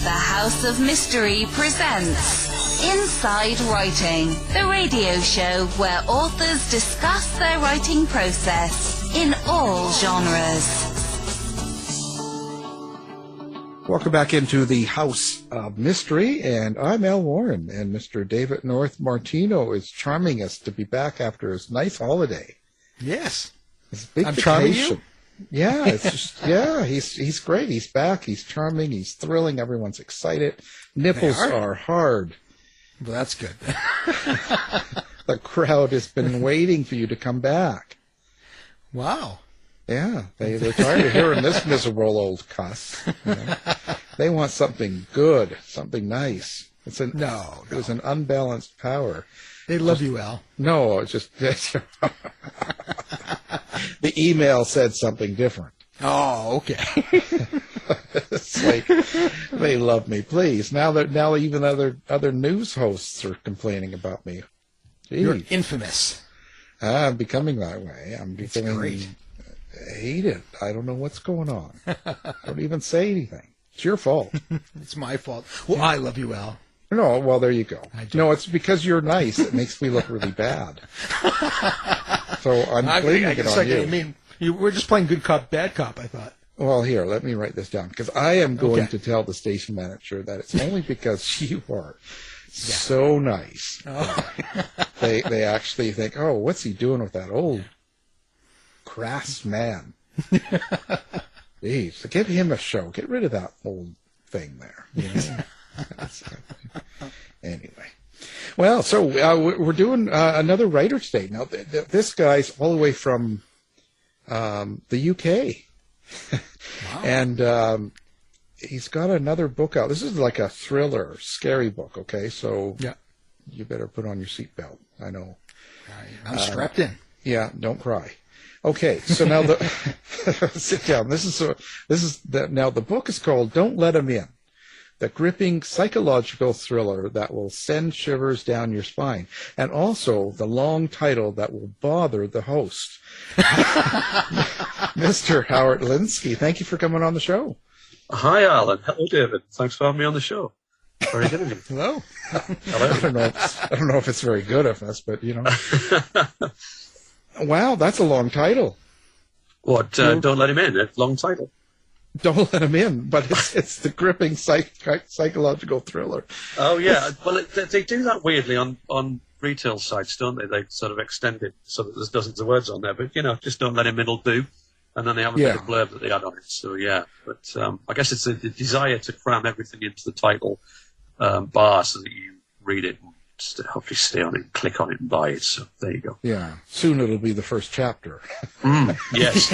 The House of Mystery presents Inside Writing, the radio show where authors discuss their writing process in all genres. Welcome back into the House of Mystery, and I'm Al Warren, and Mr. David North Martino is charming us to be back after his nice holiday. Yes. His big I'm vacation. charming you? Yeah, it's just, yeah, he's great. He's back. He's charming. He's thrilling. Everyone's excited. Nipples are hard. Well, that's good. The crowd has been waiting for you to come back. Wow. Yeah, they're tired of hearing this miserable old cuss. You know? They want something good, something nice. No. It was an unbalanced power. They love you, Al. No, it's just the email said something different. Oh, okay. It's like they love me. Please, now even other news hosts are complaining about me. Jeez. You're infamous. I'm becoming that way. I'm becoming great. hated. I don't know what's going on. Don't even say anything. It's your fault. It's my fault. Well, I love you, Al. No, well, there you go. I do. No, it's because you're nice. It makes me look really bad. So I'm blaming it on you. I mean, we're just playing good cop, bad cop, I thought. Well, here, let me write this down, because I am going to tell the station manager that it's only because you are so nice. Oh. They actually think, oh, what's he doing with that old crass man? Jeez, give him a show. Get rid of that old thing there. You know? Anyway. Well, so we're doing another writer's day. Now, this guy's all the way from the UK. Wow. And he's got another book out. This is like a thriller, scary book, okay? So you better put on your seatbelt. I know. I'm strapped in. Yeah, don't cry. Okay, so now sit down. Now the book is called Don't Let Him In. The gripping psychological thriller that will send shivers down your spine. And also the long title that will bother the host. Mr. Howard Linskey, thank you for coming on the show. Hi, Alan. Hello, David. Thanks for having me on the show. Very good of you. Hello. Hello. I don't know if it's very good of us, but, you know. Wow, that's a long title. What, Don't Let Him In? A long title. Don't Let Him In, but it's the gripping psychological thriller. Oh, yeah. Well, they do that weirdly on retail sites, don't they? They sort of extend it so that there's dozens of words on there. But, you know, just Don't Let Him In will do. And then they have a bit of blurb that they add on it. So, yeah. But I guess it's the desire to cram everything into the title bar so that you read it and hopefully stay on it and click on it and buy it. So there you go. Yeah. Soon it'll be the first chapter. Yes.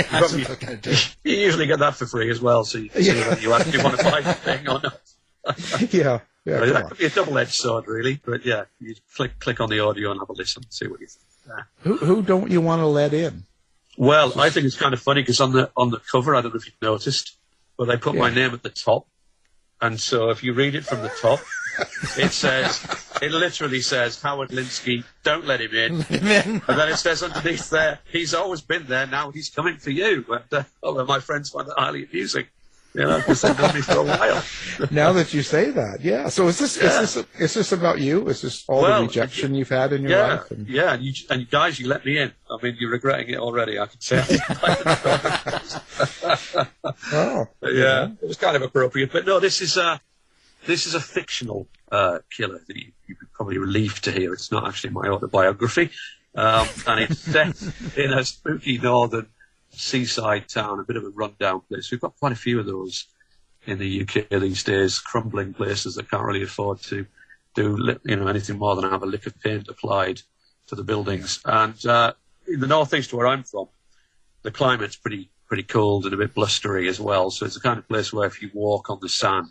You usually get that for free as well. So you can see whether you actually want to buy the thing or not. Yeah. That could be a double-edged sword, really. But, yeah, you click on the audio and have a listen and see what you think. Who don't you want to let in? Well, I think it's kind of funny because on the cover, I don't know if you've noticed, but they put my name at the top. And so if you read it from the top, it literally says, Howard Linskey, don't let him in. And then it says underneath there, he's always been there, now he's coming for you. And although my friends find that highly amusing, you know, because they've known me for a while. Now that you say that, yeah. So is this about you? Is this all the rejection you've had in your life? Yeah, and guys, you let me in. I mean, you're regretting it already, I can tell. Oh. Yeah, it was kind of appropriate. But no, this is a fictional killer that you'd be probably relieved to hear. It's not actually my autobiography. And it's set in a spooky northern seaside town, a bit of a rundown place. We've got quite a few of those in the UK these days, crumbling places that can't really afford to do anything more than have a lick of paint applied to the buildings. And in the northeast where I'm from, the climate's pretty cold and a bit blustery as well. So it's the kind of place where if you walk on the sand,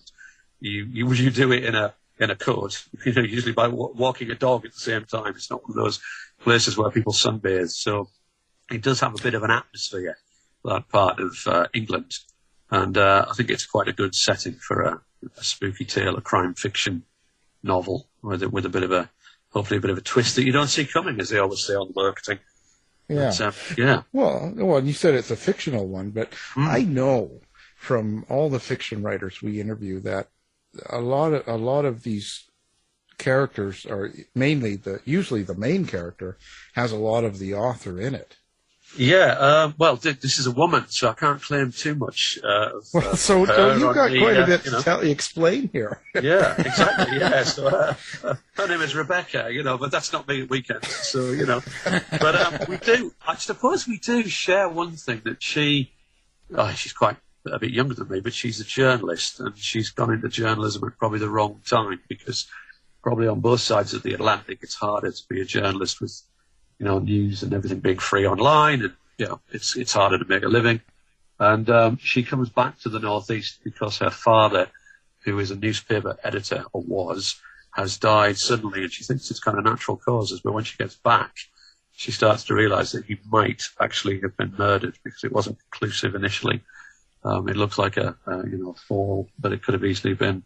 you do it in a coat. You know, usually by walking a dog at the same time. It's not one of those places where people sunbathe. So it does have a bit of an atmosphere, that part of England. And I think it's quite a good setting for a spooky tale, a crime fiction novel with a bit of hopefully a bit of a twist that you don't see coming, as they always say on the marketing. Yeah. But, Well, you said it's a fictional one, but I know from all the fiction writers we interview that a lot of these characters are usually the main character has a lot of the author in it. Yeah, well, this is a woman, so I can't claim too much. So you've got quite a bit to explain here. Yeah, exactly. Yeah, so her name is Rebecca, but that's not me at weekends. So but we do. I suppose we do share one thing that she's quite a bit younger than me, but she's a journalist, and she's gone into journalism at probably the wrong time, because probably on both sides of the Atlantic, it's harder to be a journalist with news and everything being free online, and it's harder to make a living. And she comes back to the Northeast because her father, who is a newspaper editor, or has died suddenly, and she thinks it's kind of natural causes. But when she gets back, she starts to realise that he might actually have been murdered, because it wasn't conclusive initially. It looks like a fall, but it could have easily been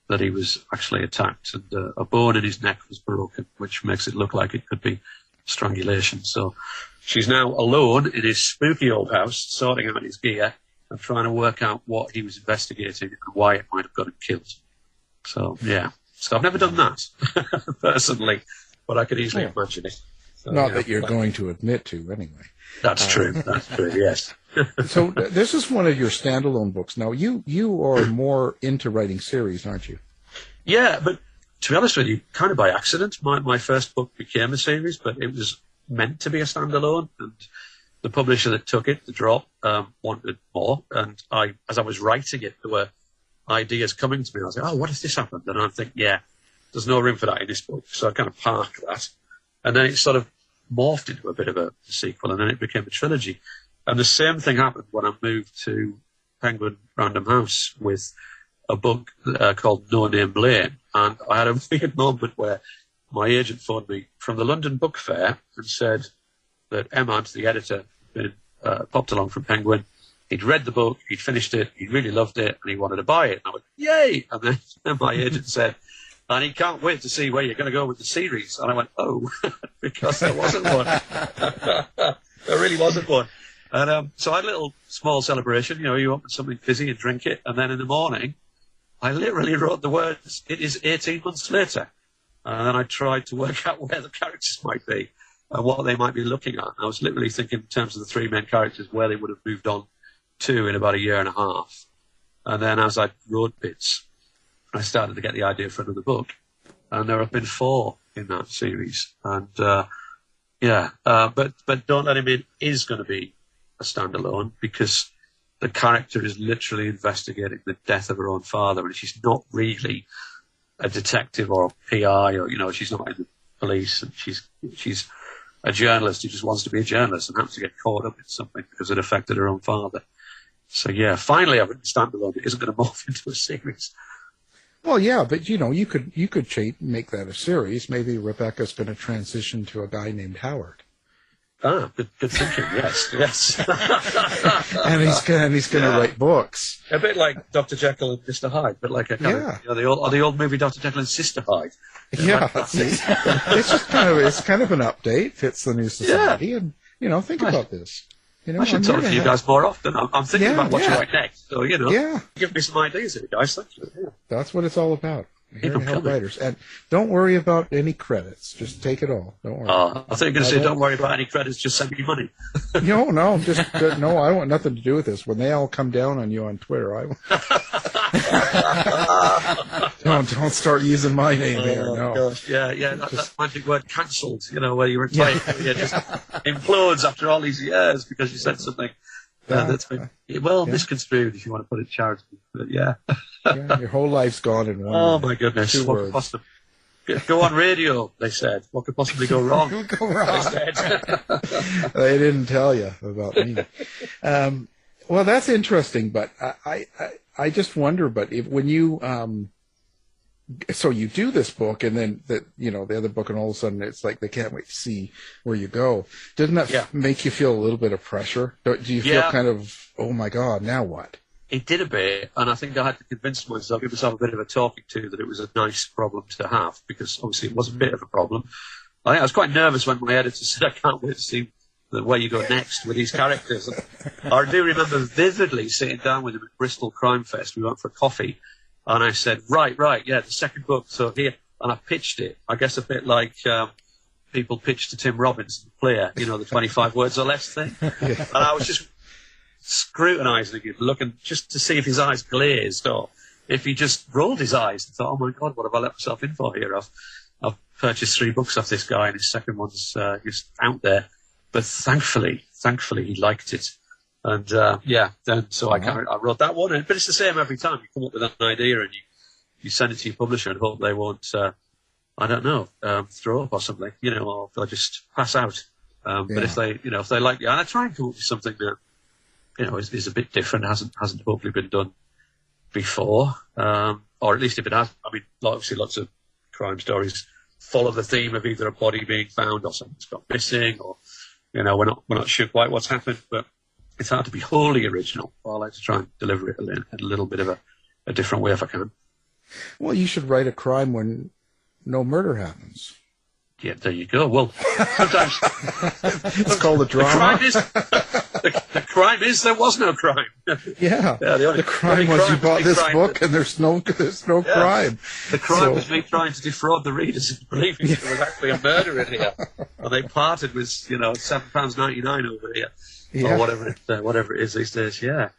that he was actually attacked, and a bone in his neck was broken, which makes it look like it could be strangulation. So she's now alone in his spooky old house, sorting out his gear and trying to work out what he was investigating and why it might have got him killed. So I've never done that personally, but I could easily imagine it. So, Not that you're going to admit to, anyway. That's true. That's true. Yes. So this is one of your standalone books. Now you are more into writing series, aren't you? Yeah, but to be honest with you, kind of by accident, my first book became a series, but it was meant to be a standalone, and the publisher that took it, The Drop, wanted more. And as I was writing it, there were ideas coming to me. I was like, what if this happened? And I think, there's no room for that in this book. So I kind of parked that. And then it sort of morphed into a bit of a sequel, and then it became a trilogy. And the same thing happened when I moved to Penguin Random House with a book called No Name Lane. And I had a weird moment where my agent phoned me from the London Book Fair and said that Emmad, the editor, had popped along from Penguin. He'd read the book, he'd finished it, he really loved it, and he wanted to buy it. And I went, yay! And then my agent said, and he can't wait to see where you're going to go with the series. And I went, because there wasn't one. There really wasn't one. And so I had a little small celebration. You open something fizzy and drink it, and then in the morning, I literally wrote the words, "It is 18 months later." And then I tried to work out where the characters might be and what they might be looking at. And I was literally thinking in terms of the three main characters, where they would have moved on to in about a year and a half. And then as I wrote bits, I started to get the idea for another book. And there have been 4 in that series. And but Don't Let Him In is going to be a standalone, because the character is literally investigating the death of her own father, and she's not really a detective or a PI, or she's not in the police, and she's a journalist who just wants to be a journalist and happens to get caught up in something because it affected her own father. So finally I've written a standalone. It isn't going to morph into a series. Well, yeah, but you could make that a series. Maybe Rebecca's going to transition to a guy named Howard. Good thinking. Yes. and he's going to write books. A bit like Dr. Jekyll and Mr. Hyde, but like a kind of, the old movie Dr. Jekyll and Sister Hyde. Yeah, it's just kind of an update. Fits the new society, and think about this. I should talk to you guys more often. I'm thinking about what to write next. So give me some ideas here, guys. Thank you. Yeah. That's what it's all about. Here to help writers. And don't worry about any credits. Just take it all. Don't worry. I thought you were going to say, don't worry about any credits, just send me money. No, I want nothing to do with this. When they all come down on you on Twitter, don't start using my name here. No. Gosh. Yeah, that magic word cancelled, where you were typing, it just implodes after all these years because you said something. That's been misconstrued, if you want to put it charitably. But your whole life's gone in one. Oh my goodness! Two words. Go on radio, they said. What could possibly go wrong? They said. They didn't tell you about me. Well, that's interesting, but I just wonder. But when you so you do this book, and then the other book, and all of a sudden it's like they can't wait to see where you go. Doesn't that make you feel a little bit of pressure? Do you feel kind of, oh my God, now what? It did a bit, and I think I had to give myself a bit of a talking to that it was a nice problem to have, because obviously it was a bit of a problem. I was quite nervous when my editor said, I can't wait to see where you go next with these characters. And I do remember vividly sitting down with him at Bristol Crime Fest. We went for a coffee, And I said, right, yeah, the second book. So here, and I pitched it, I guess a bit like people pitch to Tim Robbins, the player, the 25 words or less thing. And I was just scrutinising it, looking just to see if his eyes glazed or if he just rolled his eyes and thought, oh my God, what have I let myself in for here? I've purchased 3 books off this guy and his second one's just out there. But thankfully he liked it. And then so I wrote that one. But it's the same every time. You come up with an idea and you send it to your publisher and hope they won't, throw up or something, or they'll just pass out. But if they like it, and I try and come up with something that, is a bit different, hasn't hopefully been done before, or at least if it has. I mean, obviously lots of crime stories follow the theme of either a body being found or something's gone missing, or we're not sure quite what's happened, but it's hard to be wholly original. I like to try and deliver it in a little bit of a different way if I can. Well, you should write a crime when no murder happens. Yeah, there you go. Well, sometimes it's called a drama. The crime is there was no crime. Yeah, the crime was you bought this book and there's no crime. The crime was me trying to defraud the readers into believing there was actually a murder in here, and they parted with £7.99 over here, or whatever it is these days. Yeah,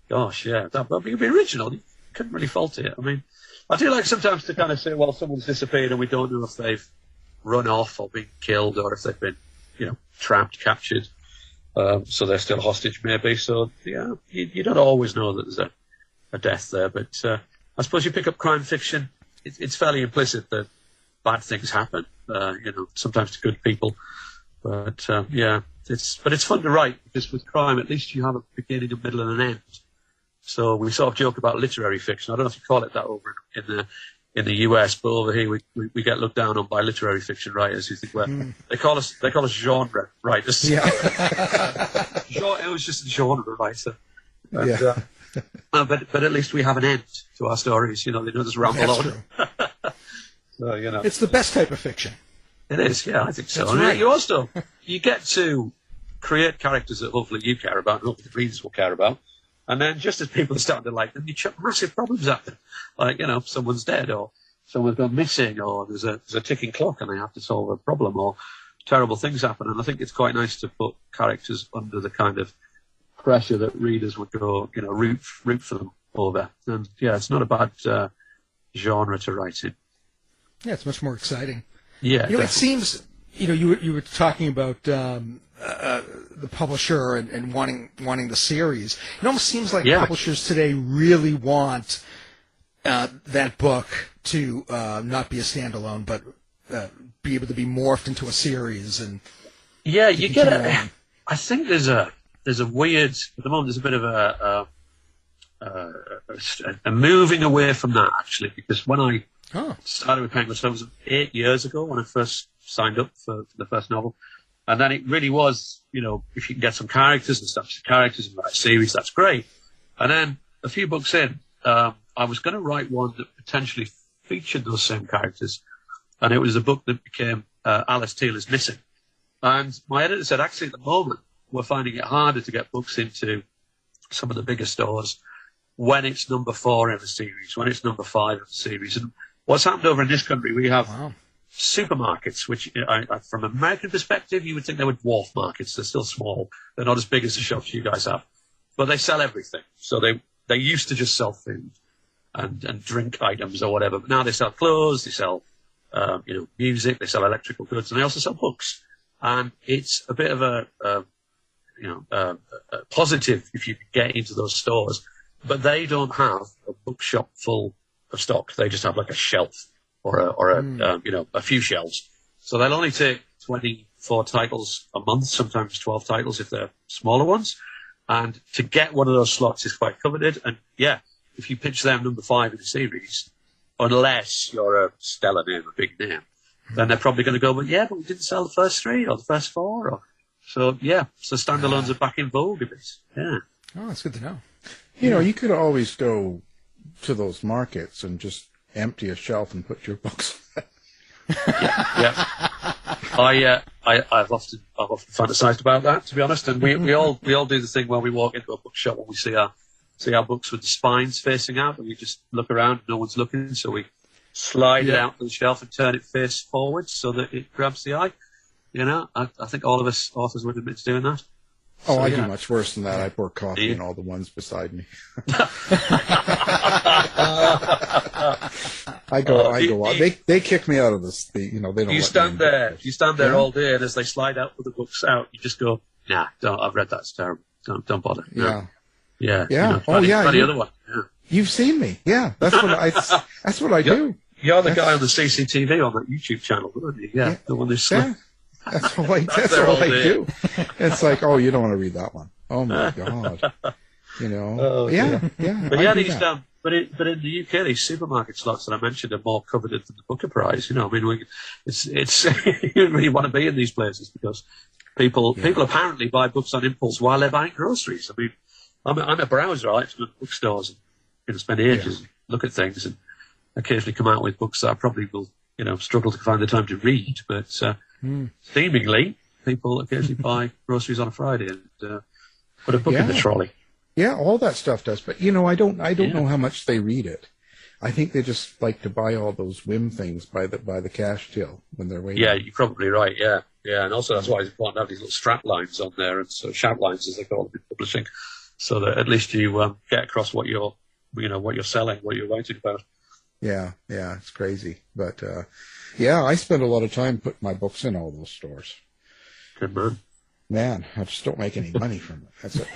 gosh, yeah, that would be original. You couldn't really fault it. I mean, I do like sometimes to kind of say, well, someone's disappeared and we don't know if they've run off or been killed or if they've been, trapped, captured. So they're still hostage, maybe. So, yeah, you don't always know that there's a death there. But I suppose you pick up crime fiction, it's fairly implicit that bad things happen, sometimes to good people. But, it's fun to write because with crime, at least you have a beginning, a middle, and an end. So we sort of joke about literary fiction. I don't know if you call it that over in the US, but over here we get looked down on by literary fiction writers who think they call us genre writers. Yeah. It was just a genre writer. And, but at least we have an end to our stories. They don't just ramble on. So it's the best type of fiction. It is, yeah, I think so. That's right. You also get to create characters that hopefully you care about, and hopefully the readers will care about. And then just as people are starting to like them, you chuck massive problems at them. Like, someone's dead or someone's gone missing or there's a ticking clock and they have to solve a problem or terrible things happen. And I think it's quite nice to put characters under the kind of pressure that readers would go, root for them over. And, yeah, it's not a bad genre to write in. Yeah, it's much more exciting. Yeah. It seems, you were talking about the publisher and wanting the series. It almost seems like publishers today really want that book to not be a standalone, but be able to be morphed into a series. And you get it. I think there's a weird at the moment. There's a bit of a moving away from that actually, because when I started with Penguin, so it was 8 years ago when I first signed up for the first novel. And then it really was, if you can get some characters and establish the characters and write a series, that's great. And then a few books in, I was going to write one that potentially featured those same characters. And it was a book that became Alice Teal is Missing. And my editor said, actually, at the moment, we're finding it harder to get books into some of the bigger stores when it's number 4 in the series, when it's number 5 in the series. And what's happened over in this country, we have supermarkets, which from an American perspective, you would think they were dwarf markets. They're still small. They're not as big as the shops you guys have. But they sell everything. So they used to just sell food and drink items or whatever. But now they sell clothes, they sell music, they sell electrical goods, and they also sell books. And it's a bit of a positive if you get into those stores. But they don't have a bookshop full of stock. They just have like a shelf or a few shelves. So they'll only take 24 titles a month, sometimes 12 titles if they're smaller ones. And to get one of those slots is quite coveted. And yeah, if you pitch them number 5 in the series, unless you're a stellar name, a big name, then they're probably going to go, but we didn't sell the first 3 or the first 4. So standalones are back in vogue a bit. Yeah. Oh, that's good to know. You could always go to those markets and just empty a shelf and put your books on it. Yeah. I've often fantasized about that, to be honest. And we all do the thing when we walk into a bookshop when we see our see our books with the spines facing out, and we just look around, no one's looking, so we slide it out to the shelf and turn it face forward so that it grabs the eye. You know, I think all of us authors would admit to doing that. Oh, So, I do much worse than that. I pour coffee in all the ones beside me. I go out. They kick me out of this. They don't. You stand there all day, and as they slide out with the books out, you just go, "Nah, don't. I've read that. It's terrible. Don't bother." No. Yeah. Yeah. The other one. Yeah. You've seen me. Yeah. That's what I do. You're the guy on the CCTV on that YouTube channel, aren't you? Yeah. The one who's That's all I do. It's like, oh, you don't want to read that one. Oh my God. You know. Oh, yeah. But in the UK, these supermarket slots that I mentioned are more coveted than the Booker Prize. You know, I mean, it's you really want to be in these places because people apparently buy books on impulse while they're buying groceries. I mean, I'm a browser. I like to go to bookstores and spend ages and look at things and occasionally come out with books that I probably will, struggle to find the time to read. But seemingly, people occasionally buy groceries on a Friday and put a book in the trolley. Yeah, all that stuff does. But I don't know how much they read it. I think they just like to buy all those whim things by the cash till when they're waiting. Yeah, you're probably right. Yeah, and also that's why it's important to have these little strap lines on there and so shout lines as they call them in publishing, so that at least you get across what you're selling, what you're writing about. Yeah, it's crazy. But I spend a lot of time putting my books in all those stores. Good man. Man, I just don't make any money from it. That's it.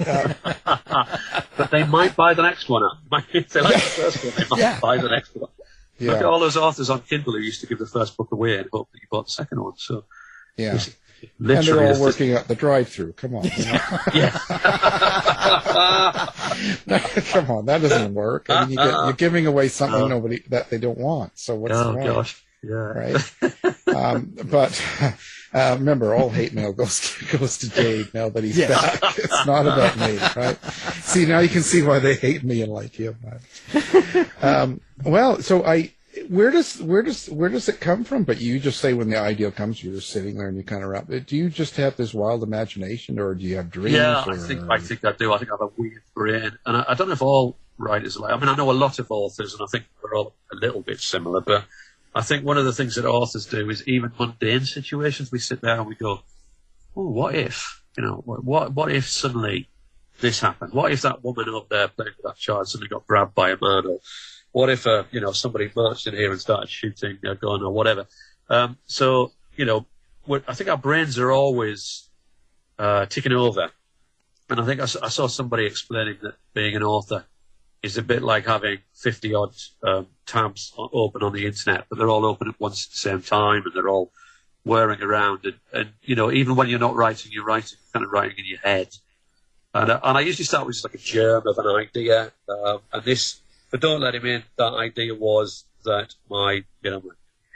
But they might buy the next one up. If they like the first one, they might buy the next one. Yeah. Look at all those authors on Kindle who used to give the first book away and hope that you bought the second one. So and they're all working at the drive-through. Come on. Yeah. Come on, that doesn't work. I mean, you're giving away something that they don't want. So what's the point? Gosh. Yeah. Right. Remember, all hate mail goes to Jade now that he's back. It's not about me, right? See, now you can see why they hate me and like you. Where does it come from? But you just say when the idea comes, you're just sitting there and you kind of wrap it. Do you just have this wild imagination, or do you have dreams? Yeah, I think I do. I think I have a weird brain, and I don't know if all writers are like. I mean, I know a lot of authors, and I think we're all a little bit similar, but I think one of the things that authors do is even mundane situations, we sit there and we go, oh, what if? What if suddenly this happened? What if that woman up there playing with that child suddenly got grabbed by a man? Or what if, somebody marched in here and started shooting a gun or whatever? I think our brains are always ticking over. And I think I saw somebody explaining that being an author is a bit like having 50-odd tabs open on the internet, but they're all open at once at the same time, and they're all whirring around. And even when you're not writing, you're kind of writing in your head. And I usually start with just like a germ of an idea. But Don't Let Him In, that idea was that my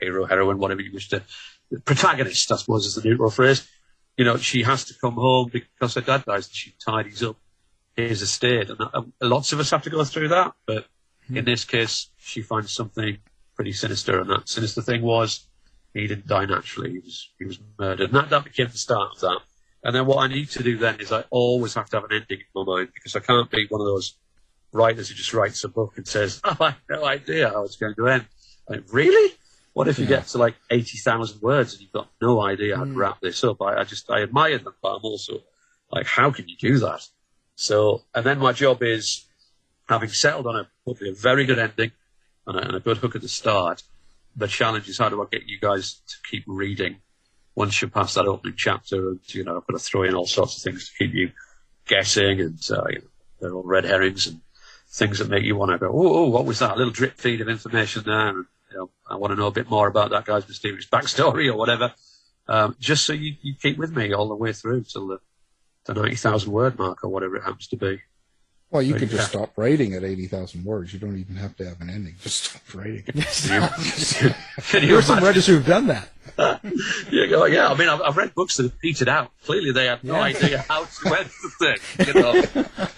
hero, heroine, whatever you wish to, protagonist, I suppose is the neutral phrase, she has to come home because her dad dies and she tidies up his estate, and lots of us have to go through that. But in this case, she finds something pretty sinister, and that sinister thing was he didn't die naturally; he was murdered, and that became the start of that. And then what I need to do then is I always have to have an ending in my mind, because I can't be one of those writers who just writes a book and says, "Oh, I have no idea how it's going to end." Like, really? What if you get to like 80,000 words and you've got no idea how to wrap this up? I admire them, but I'm also like, how can you do that? So, and then my job is, having settled on hopefully a very good ending and a good hook at the start, the challenge is how do I get you guys to keep reading once you're past that opening chapter, and I've got to throw in all sorts of things to keep you guessing, and they're all red herrings and things that make you want to go, oh, what was that? A little drip feed of information there, and I want to know a bit more about that guy's mysterious backstory or whatever, just so you keep with me all the way through till the 90,000 word mark or whatever it happens to be. Well, you could just stop writing at 80,000 words. You don't even have to have an ending. Just stop writing. There are some writers who've done that. Yeah. I mean, I've read books that have petered out. Clearly, they had no idea how to end the thing.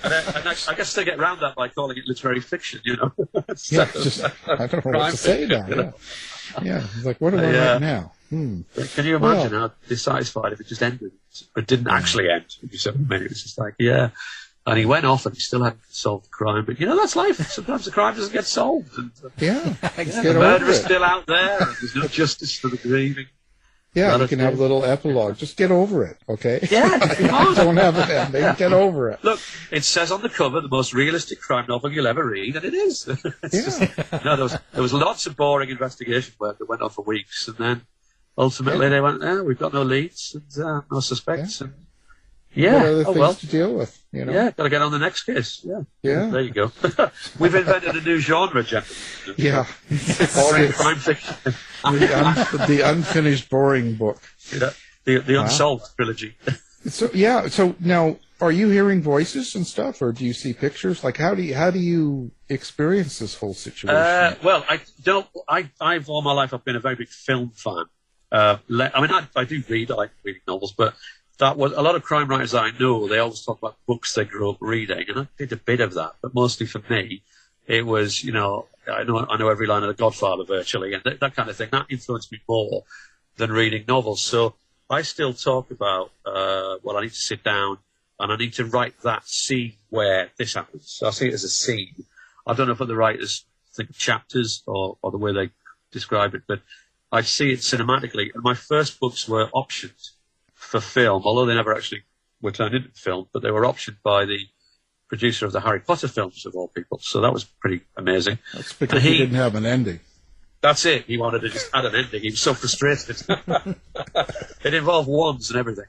And I guess they get around that by calling it literary fiction. I don't know what to say now. Yeah, it's like, what do I write now? Can you imagine how dissatisfied if it just ended, but didn't actually end? If you said, it was just like, And he went off and he still hadn't solved the crime. But, that's life. Sometimes the crime doesn't get solved. And, the murderer's still out there. And there's no justice for the grieving. Yeah, you can have a little epilogue. Just get over it, okay? Yeah. Don't have an ending. Get over it. Look, it says on the cover, the most realistic crime novel you'll ever read, and it is. There was lots of boring investigation work that went on for weeks, and then ultimately they went, we've got no leads and no suspects. Yeah. And, things to deal with, Yeah, got to get on the next case. Yeah. There you go. We've invented a new genre, gentlemen. Yeah. Boring crime fiction. The unfinished boring book. The unsolved trilogy. So now, are you hearing voices and stuff, or do you see pictures? Like, how do you experience this whole situation? Well, I've all my life I've been a very big film fan. I do read. I like reading novels, but that was a lot of crime writers that I know. They always talk about books they grew up reading, and I did a bit of that. But mostly for me, it was I know every line of The Godfather virtually, and that kind of thing. That influenced me more than reading novels. So I still talk about I need to sit down and I need to write that scene where this happens. So I see it as a scene. I don't know if the writers think chapters or the way they describe it, but I see it cinematically. And my first books were optioned for film, although they never actually were turned into film, but they were optioned by the producer of the Harry Potter films, of all people. So that was pretty amazing. That's because he didn't have an ending. That's it. He wanted to just add an ending. He was so frustrated. It involved wands and everything.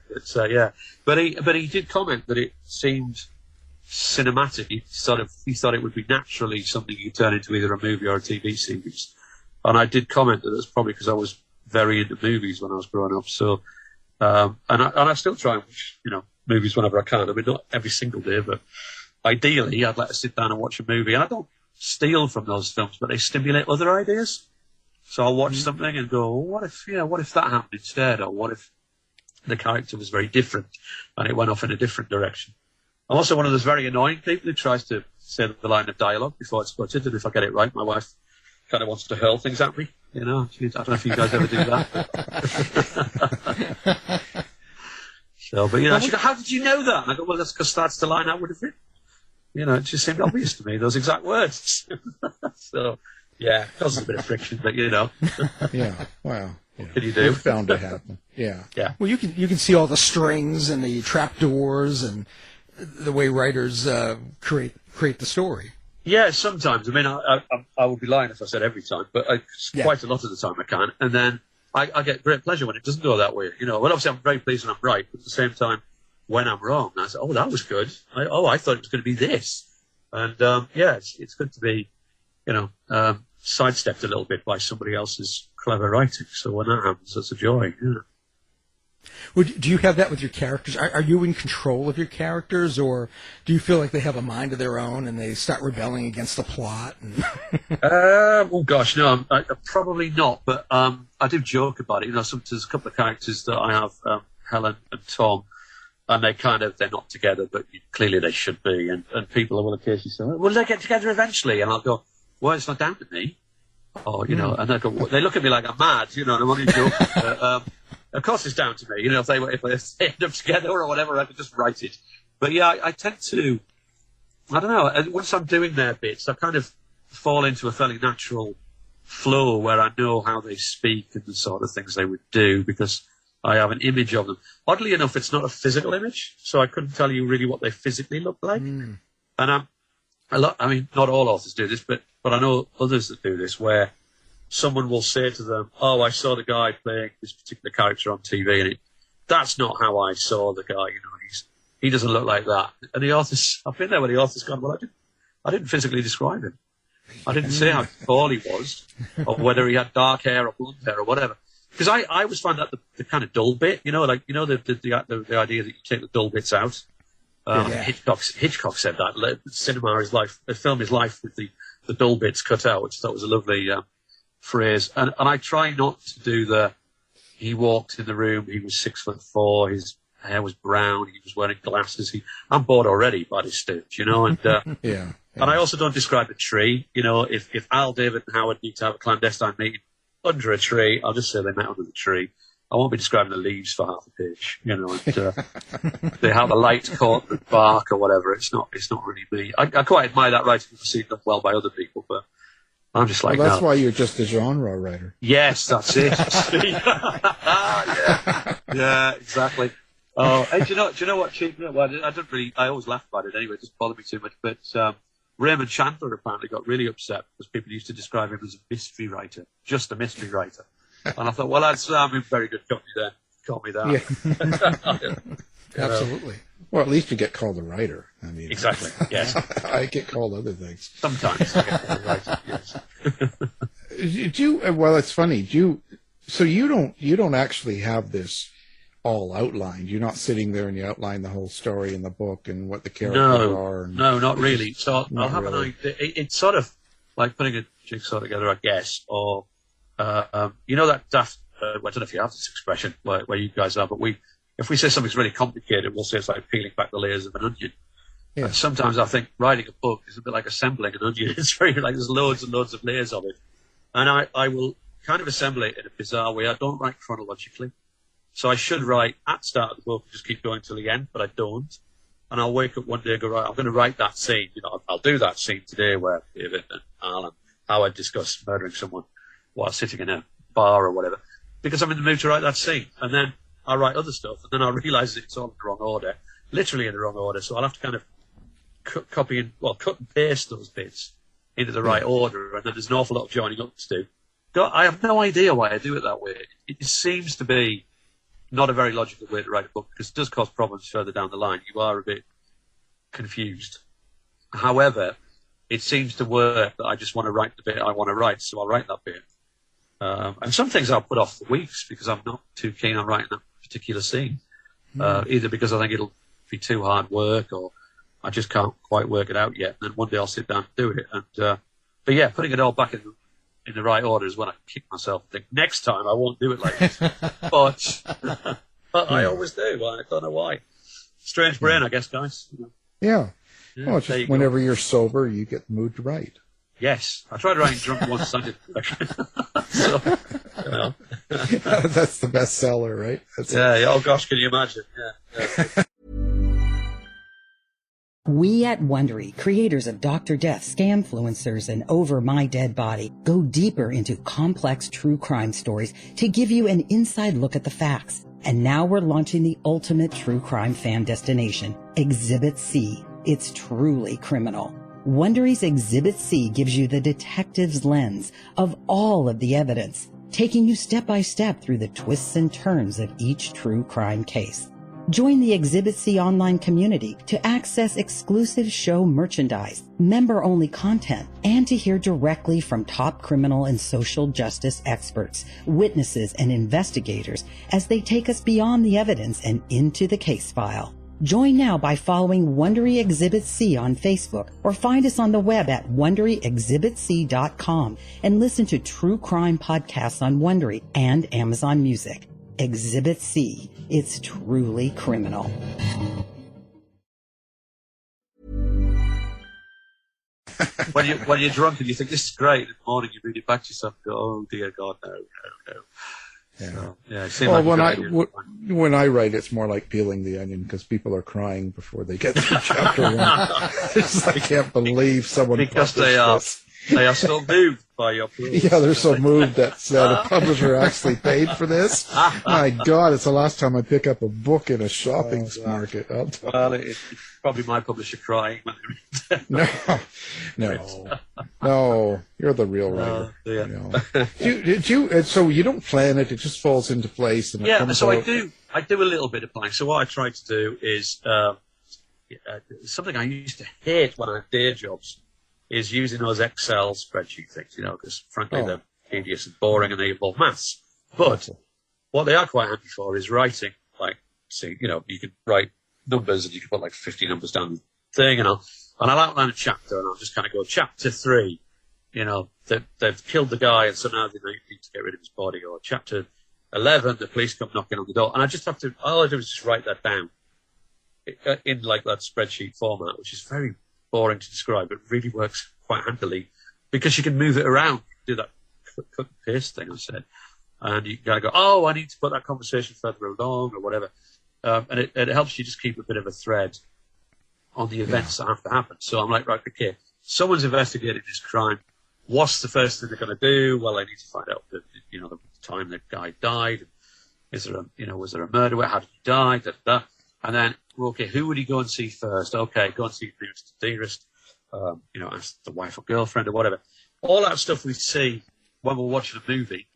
But he did comment that it seemed cinematic. He thought it would be naturally something you turn into either a movie or a TV series. And I did comment that it was probably because I was very into movies when I was growing up. So, and I still try and watch, movies whenever I can. I mean, not every single day, but ideally I'd like to sit down and watch a movie. And I don't steal from those films, but they stimulate other ideas. So I'll watch something and go, what if that happened instead? Or what if the character was very different and it went off in a different direction? I'm also one of those very annoying people who tries to say the line of dialogue before it's uttered, and if I get it right, my wife kind of wants to hurl things at me. I don't know if you guys ever do that. So, but she goes, how did you know that? And I go, well, that's because that's the line I would have written. It just seemed obvious to me, those exact words. So, yeah, it causes a bit of friction, but Yeah, wow. Yeah. What can you do? It's bound to happen. Yeah. Well, you can see all the strings and the trapdoors and the way writers create the story. Yeah, sometimes. I mean, I would be lying if I said every time, but quite a lot of the time I can. And then I get great pleasure when it doesn't go that way. Well, obviously I'm very pleased when I'm right, but at the same time, when I'm wrong, I say, oh, that was good. I thought it was going to be this. And, it's good to be, sidestepped a little bit by somebody else's clever writing. So when that happens, that's a joy. Yeah. Well, do you have that with your characters? Are you in control of your characters, or do you feel like they have a mind of their own and they start rebelling against the plot? Oh gosh, no, I probably not. But I do joke about it. There's a couple of characters that I have, Helen and Tom, and they're not together, but clearly they should be. And people will occasionally say, "Will they get together eventually?" And I'll go, "Well, it's not down to me." Or and they look at me like I'm mad, and I'm only joking. But, of course, it's down to me. If they end up together or whatever, I could just write it. But yeah, I tend to. I don't know. Once I'm doing their bits, I kind of fall into a fairly natural flow where I know how they speak and the sort of things they would do because I have an image of them. Oddly enough, it's not a physical image, so I couldn't tell you really what they physically look like. And not all authors do this, but I know others that do this, where someone will say to them, "Oh, I saw the guy playing this particular character on TV, and that's not how I saw the guy. He doesn't look like that." And the authors, I've been there where the author's gone, "Well, I didn't physically describe him. I didn't say how tall he was, or whether he had dark hair or blonde hair or whatever." Because I always find that the kind of dull bit, the idea that you take the dull bits out. Hitchcock said that cinema is life, film is life with the dull bits cut out, which I thought was a lovely phrase. And I try not to do he walked in the room, he was 6'4", his hair was brown, he was wearing glasses. I'm bored already by this stage, and yeah. And I also don't describe a tree. If Al, David, and Howard need to have a clandestine meeting under a tree, I'll just say they met under the tree. I won't be describing the leaves for half a page, you know, and how the light caught the bark or whatever. It's not really me. I quite admire that writing if seen done well by other people, but I'm just like, well, that's no. why you're just a genre writer. Yes, that's it. yeah, exactly. Oh, hey, do you know what, Chief? No, well, I always laugh about it anyway. It doesn't bother me too much. But Raymond Chandler apparently got really upset because people used to describe him as a mystery writer, just a mystery writer. And I thought, well, I'm in very good company then. Call me that. Yeah. Absolutely. Well, at least you get called a writer. I mean, exactly. Yes. I get called other things. Sometimes I get called a writer. Yes. Do you? Well, it's funny. So you don't actually have this all outlined. You're not sitting there and you outline the whole story in the book and what the characters are. No, not really. So I'll have an idea. It's sort of like putting a jigsaw together, I guess, or you know that daft. I don't know if you have this expression where you guys are, but if we say something's really complicated, we'll say it's like peeling back the layers of an onion. Yeah. And sometimes I think writing a book is a bit like assembling an onion. It's very like there's loads and loads of layers of it, and I will kind of assemble it in a bizarre way. I don't write chronologically. So I should write at the start of the book and just keep going till the end, but I don't. And I'll wake up one day and go, right, I'm going to write that scene. You know, I'll do that scene today where David and Alan, Howard discuss murdering someone while sitting in a bar or whatever, because I'm in the mood to write that scene. And then I'll write other stuff, and then I'll realise that it's all in the wrong order, literally in the wrong order. So I'll have to kind of cut and paste those bits into the right order, and then there's an awful lot of joining up to do. I have no idea why I do it that way. It seems to be not a very logical way to write a book because it does cause problems further down the line. You are a bit confused. However, it seems to work that I just want to write the bit I want to write, so I'll write that bit. And some things I'll put off for weeks because I'm not too keen on writing that particular scene, either because I think it'll be too hard work or I just can't quite work it out yet. And then one day I'll sit down and do it. And but yeah, putting it all back in the right order is when I kick myself and think, next time I won't do it like this. But I always do. I don't know why. Strange brain, I guess, guys. Yeah. Well, it's just whenever you're sober, you get the mood to write. Yes. I tried writing drunk once and I did. So, you know. That's the best seller, right? Oh, gosh, can you imagine? Yeah. We at Wondery, creators of Dr. Death, Scamfluencers, and Over My Dead Body, go deeper into complex true crime stories to give you an inside look at the facts. And now we're launching the ultimate true crime fan destination, Exhibit C. It's truly criminal. Wondery's Exhibit C gives you the detective's lens of all of the evidence, taking you step by step through the twists and turns of each true crime case. Join the Exhibit C online community to access exclusive show merchandise, member-only content, and to hear directly from top criminal and social justice experts, witnesses, and investigators as they take us beyond the evidence and into the case file. Join now by following Wondery Exhibit C on Facebook or find us on the web at WonderyExhibitC.com and listen to true crime podcasts on Wondery and Amazon Music. Exhibit C. It's truly criminal. When you're drunk and you think this is great, in the morning you read it back to yourself and go, oh dear God, no. Yeah. So, when I write, it's more like peeling the onion because people are crying before they get through chapter one. It's like, I can't believe someone because they are so moved by your prose. Yeah, they're so moved that the publisher actually paid for this. My God, it's the last time I pick up a book in a shopping market. Well, it's probably my publisher crying when they read it. No, you're the real writer. So you don't plan it; it just falls into place. And it comes out. I do a little bit of planning. So what I try to do is something I used to hate when I had day jobs. Is using those Excel spreadsheet things, because frankly they're tedious and boring and they involve maths. But what they are quite handy for is writing, you can write numbers and you can put like 50 numbers down the thing and I'll outline a chapter and I'll just kind of go, chapter 3, they've killed the guy and so now they need to get rid of his body, or chapter 11, the police come knocking on the door. And all I do is just write that down in like that spreadsheet format, which is very boring to describe, but really works quite handily because you can move it around, do that cut and paste thing I said. and you kind of go, oh, I need to put that conversation further along or whatever. And it helps you just keep a bit of a thread on the events that have to happen. So I'm like, right, okay, someone's investigating this crime. What's the first thing they're going to do? Well, they need to find out the time the guy died. Was there a murder? How did he die? Da, da, da. And then, okay, who would he go and see first? Okay, go and see nearest to dearest. Ask the wife or girlfriend or whatever. All that stuff we see when we're watching a movie,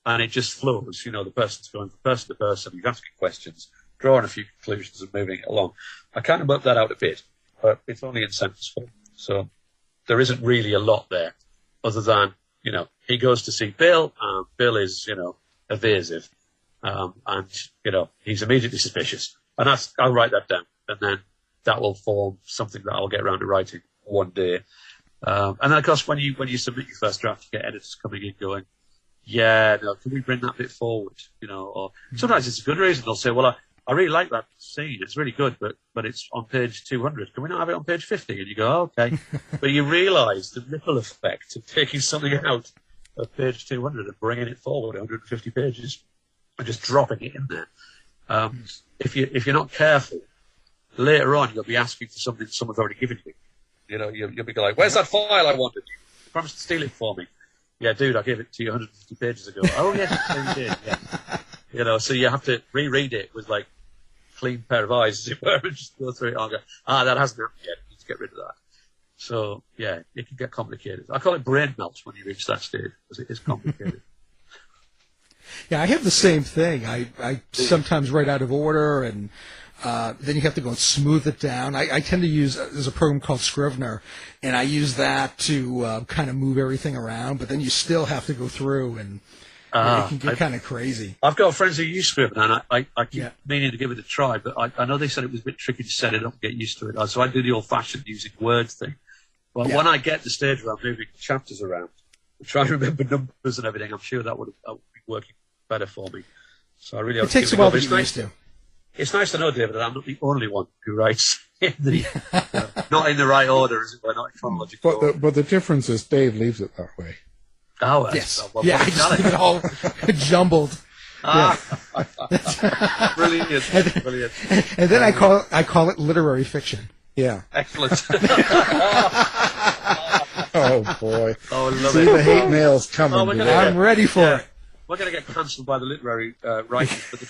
and it just flows. The person's going from person to person. He's asking questions, drawing a few conclusions, and moving it along. I kind of worked that out a bit, but it's only in sentence form. So there isn't really a lot there, other than he goes to see Bill, and Bill is evasive, and he's immediately suspicious. And I'll write that down, and then that will form something that I'll get around to writing one day. And then, of course, when you submit your first draft, you get editors coming in going, yeah, no, can we bring that bit forward? Or sometimes it's a good reason. They'll say, well, I really like that scene. It's really good, but it's on page 200. Can we not have it on page 50? And you go, oh, okay. But you realise the ripple effect of taking something out of page 200 and bringing it forward 150 pages and just dropping it in there. If you're not careful, later on you'll be asking for something someone's already given you. You'll be like, where's that file I wanted? You promised to steal it for me. Yeah, dude, I gave it to you 150 pages ago. Oh, yes, you did. Yeah. So you have to reread it with like clean pair of eyes, as it were, and just go through it and go, that hasn't happened yet. You need to get rid of that. So, yeah, it can get complicated. I call it brain melt when you reach that stage, because it is complicated. Yeah, I have the same thing. I sometimes write out of order, and then you have to go and smooth it down. I tend to use, there's a program called Scrivener, and I use that to kind of move everything around, but then you still have to go through, and it can get kind of crazy. I've got friends who use Scrivener, and I keep meaning to give it a try, but I know they said it was a bit tricky to set it up and get used to it. So I do the old-fashioned using words thing. But when I get to the stage where I'm moving chapters around, and trying to remember numbers and everything, I'm sure that would be working better for me. So I really it takes a while to get used to. It's nice to know, David, that I'm not the only one who writes in not in the right order, as it were, not in chronological order. But the difference is Dave leaves it that way. Oh, yes. I just leave it all jumbled. Brilliant. And then I call it literary fiction. Yeah. Excellent. Oh, boy. Oh, I love See it. the hate mail's coming. I'm ready for it. We're going to get cancelled by the literary writers. But the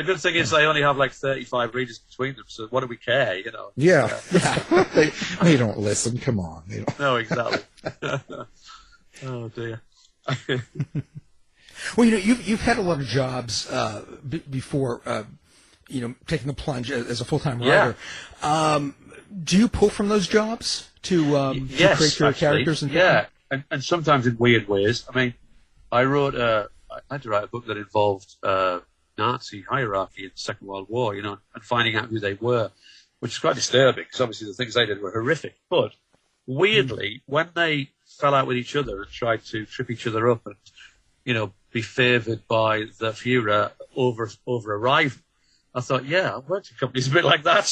good thing is they only have like 35 readers between them, so what do we care, Yeah. They don't listen. Come on. They don't. No, exactly. Oh, dear. Well, you've had a lot of jobs before, taking the plunge as a full-time writer. Do you pull from those jobs to create your characters? And and sometimes in weird ways. I mean, I had to write a book that involved Nazi hierarchy in the Second World War, and finding out who they were, which is quite disturbing because obviously the things they did were horrific. But weirdly, when they fell out with each other and tried to trip each other up and, be favoured by the Führer over a rival, I thought, I've worked in companies a bit like that,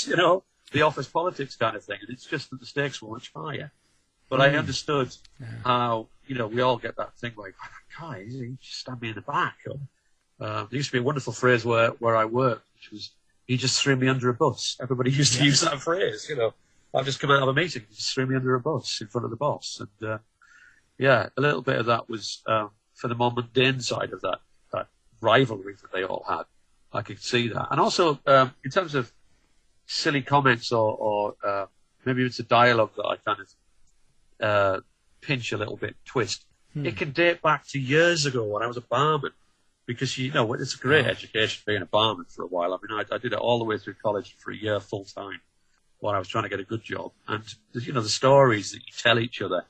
the office politics kind of thing. And it's just that the stakes were much higher. But I understood how, we all get that thing like, guy, he just stabbed me in the back. Or, there used to be a wonderful phrase where I worked, which was, he just threw me under a bus. Everybody used to use that phrase, I've just come out of a meeting, he just threw me under a bus in front of the boss. And, a little bit of that was for the more mundane side of that rivalry that they all had. I could see that. And also, in terms of silly comments or maybe it's a dialogue that I kind of pinch a little bit, twist. It can date back to years ago when I was a barman, because it's a great education being a barman for a while. I mean, I did it all the way through college for a year full time while I was trying to get a good job. And the stories that you tell each other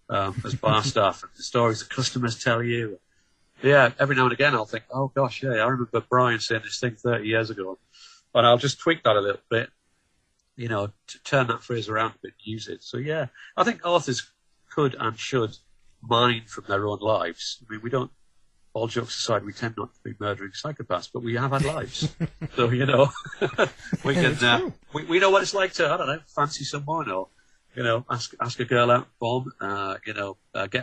as bar staff, and the stories the customers tell you. Yeah, every now and again I'll think, oh gosh, I remember Brian saying this thing 30 years ago, and I'll just tweak that a little bit. To turn that phrase around a bit, use it. So, I think authors could and should mine from their own lives. I mean, we don't, all jokes aside, we tend not to be murdering psychopaths, but we have had lives. So, we can, we know what it's like to, I don't know, fancy someone or, ask a girl out, bomb, get a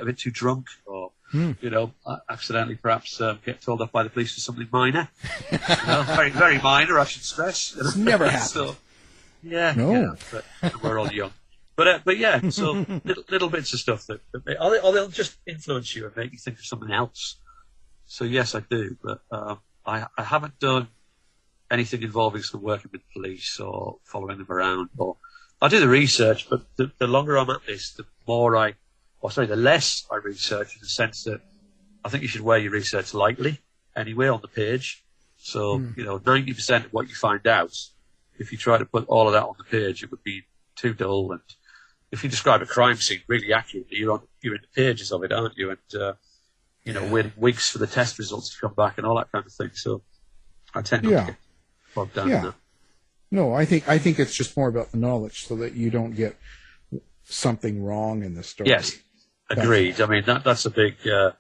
bit too drunk or, you know, accidentally perhaps get told off by the police for something minor. You know, very, very minor, I should stress. It's never happened. So, yeah, No. yeah, but we're all young. But yeah, so little bits of stuff that or they'll just influence you and make you think of something else. So yes, I do, but I haven't done anything involving sort of working with police or following them around. Or I do the research, but the longer I'm at this, the less I research, in the sense that I think you should wear your research lightly anyway on the page. So, you know, 90% of what you find out, if you try to put all of that on the page, it would be too dull. And if you describe a crime scene really accurately, you're in the pages of it, aren't you? And, you know, waiting weeks for the test results to come back and all that kind of thing. So I tend not to get bogged down in that. No, I think it's just more about the knowledge, so that you don't get something wrong in the story. Yes, agreed. I mean, that's a big, you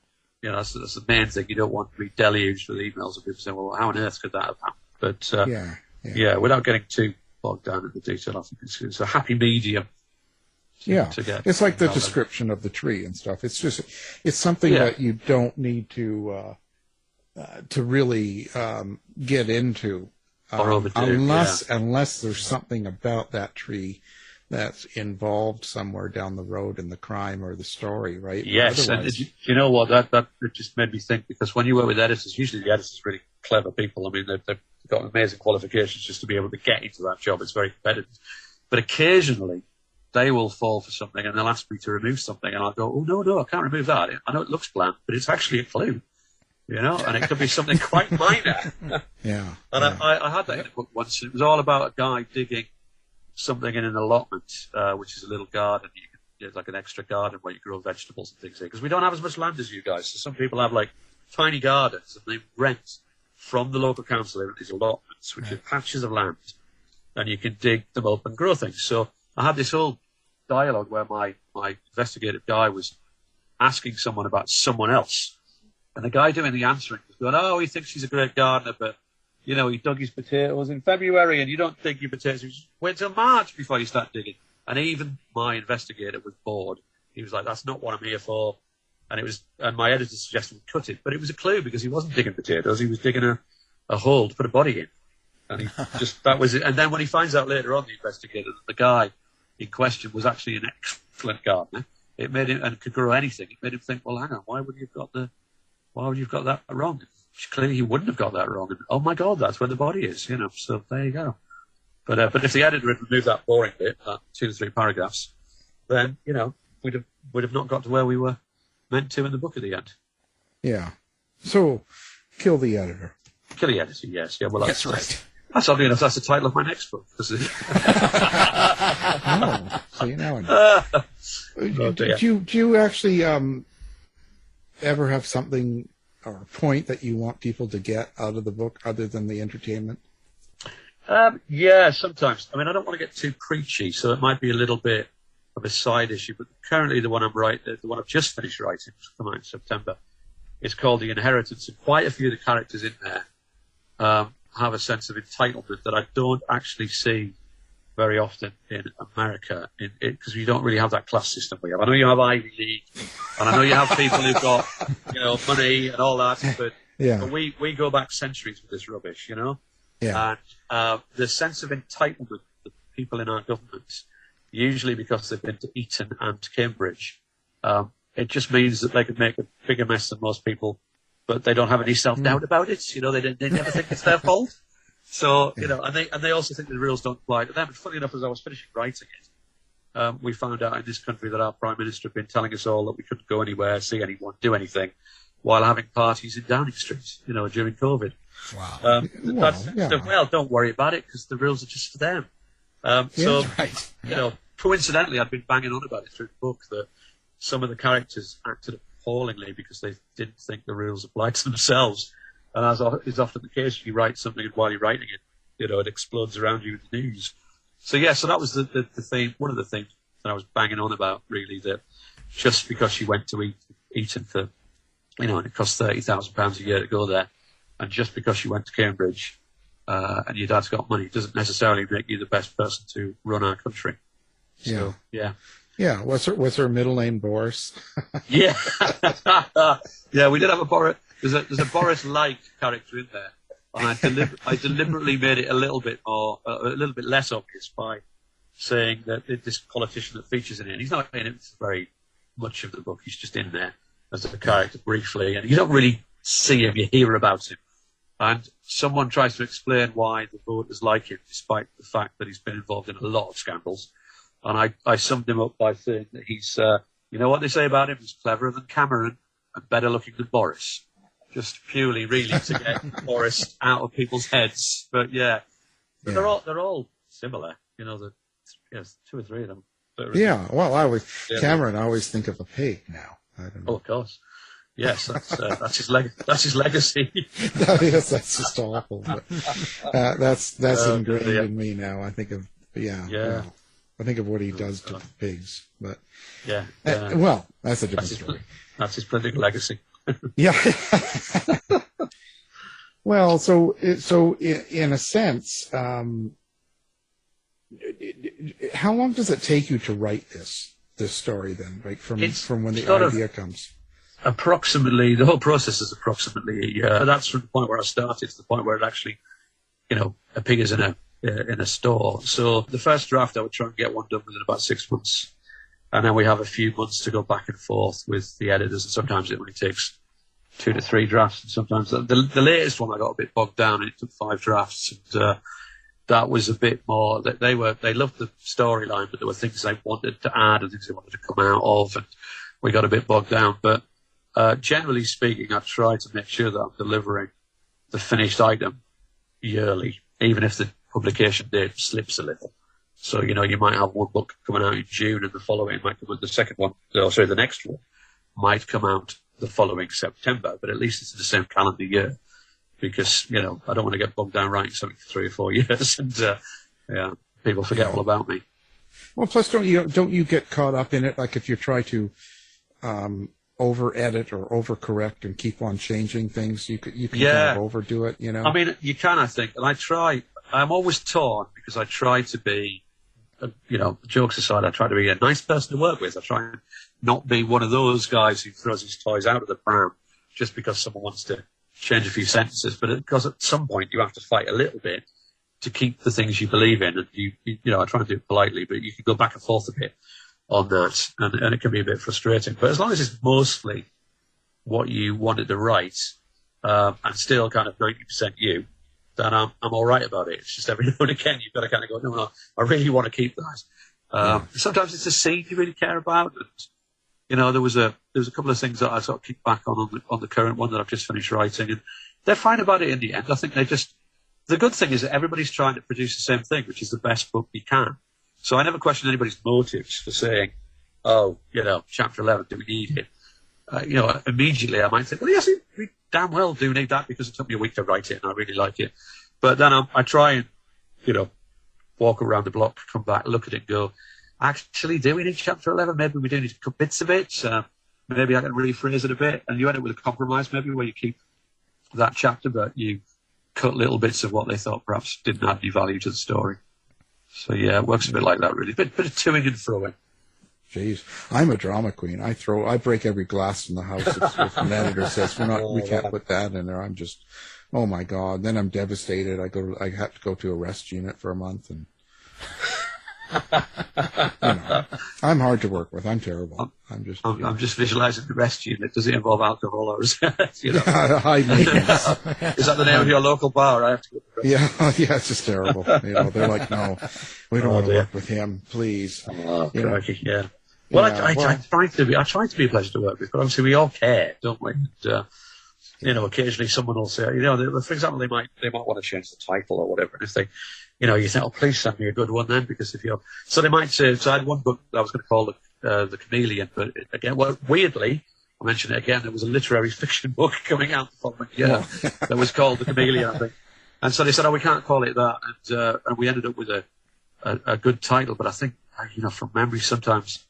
know, that's the main thing. You don't want to be deluged with emails of people saying, well, how on earth could that have happened? But, without getting too bogged down in the detail, I think it's a happy medium. To get it's like the description of the tree and stuff. It's just, it's something that you don't need to really get into. Unless there's something about that tree that's involved somewhere down the road in the crime or the story, right? Yes, and you know what? That just made me think, because when you work with editors, usually the editors are really clever people. I mean, they've got amazing qualifications just to be able to get into that job. It's very competitive. But occasionally, they will fall for something and they'll ask me to remove something, and I'll go, oh, no, I can't remove that. I know it looks bland, but it's actually a clue. You know, and it could be something quite minor. And I had that in a book once. It was all about a guy digging something in an allotment, which is a little garden. It's like an extra garden where you grow vegetables and things here. Because we don't have as much land as you guys. So some people have like tiny gardens, and they rent from the local council these allotments, which are patches of land, and you can dig them up and grow things. So I had this whole dialogue where my investigative guy was asking someone about someone else. And the guy doing the answering was going, oh, he thinks he's a great gardener, but, you know, he dug his potatoes in February, and you don't dig your potatoes. You just wait till March before you start digging. And even my investigator was bored. He was like, that's not what I'm here for. And my editor suggested we cut it. But it was a clue, because he wasn't digging potatoes. He was digging a hole to put a body in. And he that was it. And then when he finds out later on, the investigator, that the guy in question was actually an excellent gardener, it made him, and could grow anything. It made him think, well, hang on, why would you have got that wrong? Clearly, he wouldn't have got that wrong. And, oh my God, that's where the body is, you know. So there you go. But if the editor had removed that boring bit, that 2 to 3 paragraphs, then, you know, we'd have not got to where we were meant to in the book at the end. Yeah. So, kill the editor. Kill the editor, yes. Yeah. Well, that's right. That's oddly enough. That's the title of my next book. So you know. Do you actually ever have something or a point that you want people to get out of the book other than the entertainment? Yeah, sometimes. I mean, I don't want to get too preachy, so it might be a little bit of a side issue. But currently, the one I've just finished writing, which will come out in September, is called The Inheritance, and quite a few of the characters in there have a sense of entitlement that I don't actually see very often in America, because you don't really have that class system we have. I know you have Ivy League, and I know you have people who've got, you know, money and all that, but we go back centuries with this rubbish, you know. Yeah. And the sense of entitlement that people in our government, usually because they've been to Eton and Cambridge, it just means that they can make a bigger mess than most people, but they don't have any self-doubt about it. You know, they never think it's their fault. So, you know, and they also think the rules don't apply to them. And funny enough, as I was finishing writing it, we found out in this country that our Prime Minister had been telling us all that we couldn't go anywhere, see anyone, do anything, while having parties in Downing Street, you know, during COVID. Wow. Well, don't worry about it, because the rules are just for them. So, right. You know, coincidentally, I'd been banging on about it through the book that some of the characters acted appallingly because they didn't think the rules applied to themselves. And as is often the case, you write something, and while you're writing it, you know, it explodes around you in the news. So so that was the thing. One of the things that I was banging on about, really, that just because you went to Eton for, you know, and it cost £30,000 a year to go there, and just because you went to Cambridge and your dad's got money, doesn't necessarily make you the best person to run our country. So, yeah. Yeah, was her middle name Boris? Yeah, yeah. We did have a Boris. There's a Boris-like character in there, and I deliberately made it a little bit less obvious by saying that this politician that features in it, he's not in it for very much of the book. He's just in there as a character briefly, and you don't really see him. You hear about him, and someone tries to explain why the voters like him, despite the fact that he's been involved in a lot of scandals. And I summed him up by saying that he's, you know what they say about him? He's cleverer than Cameron and better looking than Boris. Just purely, really, to get Boris out of people's heads. But yeah, but they're all similar. You know, there's 2 or 3 of them. Yeah, well, Cameron, I always think of a pig now. I don't know. Oh, of course. Yes, that's his legacy. Yes, that's just awful. But, that's ingrained in me now. I think of well, I think of what he does to pigs, but well, that's a different story. That's his political legacy. Yeah. Well, so in a sense, how long does it take you to write this story then, like from when the idea comes? Approximately, the whole process is approximately a year. That's from the point where I started to the point where it actually, appears in a store. So the first draft, I would try and get one done within about 6 months. And then we have a few months to go back and forth with the editors. And sometimes it only takes 2 to 3 drafts. And sometimes the latest one, I got a bit bogged down. It took 5 drafts. And that was a bit more that they loved the storyline, but there were things they wanted to add and things they wanted to come out of. And we got a bit bogged down. But generally speaking, I try to make sure that I'm delivering the finished item yearly, even if the publication date slips a little. So, you might have one book coming out in June and the following might come out, the next one might come out the following September, but at least it's in the same calendar year because, I don't want to get bogged down writing something for 3 or 4 years and, people forget all about me. Well, plus don't you get caught up in it? Like if you try to, over-edit or over-correct and keep on changing things, you can kind of overdo it, I mean, you can, I think, and I'm always torn because I try to be, jokes aside, I try to be a nice person to work with. I try and not be one of those guys who throws his toys out of the pram just because someone wants to change a few sentences, but because at some point you have to fight a little bit to keep the things you believe in, and I try and do it politely, but you can go back and forth a bit on that, and it can be a bit frustrating. But as long as it's mostly what you wanted to write, and still kind of 90% you, then I'm all right about it. It's just every now and again you've got to kind of go, no, I really want to keep that. Sometimes it's a scene you really care about, and there was a couple of things that I sort of kicked back on the current one that I've just finished writing, and they're fine about it in the end. I think the good thing is that everybody's trying to produce the same thing, which is the best book you can. So I never question anybody's motives for saying, chapter 11, do we need it? Immediately I might think, well, yes, we damn well do need that because it took me a week to write it and I really like it. But then I try and, walk around the block, come back, look at it and go, actually, do we need chapter 11? Maybe we do need to cut bits of it. Maybe I can rephrase it a bit. And you end up with a compromise maybe where you keep that chapter, but you cut little bits of what they thought perhaps didn't add any value to the story. So, yeah, it works a bit like that, really. Bit of toing and throwing. Jeez, I'm a drama queen. I break every glass in the house if an editor says we can't put that in there. I'm just, oh my God. Then I'm devastated. I have to go to a rest unit for a month, and I'm hard to work with. I'm terrible. I'm just visualizing the rest unit. Does it involve alcohol or is high maintenance? Is that the name of your local bar? I have to go to the rest yeah, it's just terrible. They're like, no, we don't want to work with him, please. Crikey, yeah. Well, I try to be a pleasure to work with, but obviously we all care, don't we? And, occasionally someone will say, for example, they might want to change the title or whatever. And if they, you think, oh, please send me a good one then, because so they might say, so I had one book that I was going to call The Chameleon, but again, weirdly, I mentioned it again, there was a literary fiction book coming out the following year that was called The Chameleon, I think. And so they said, oh, we can't call it that. And we ended up with a good title, but I think, from memory, sometimes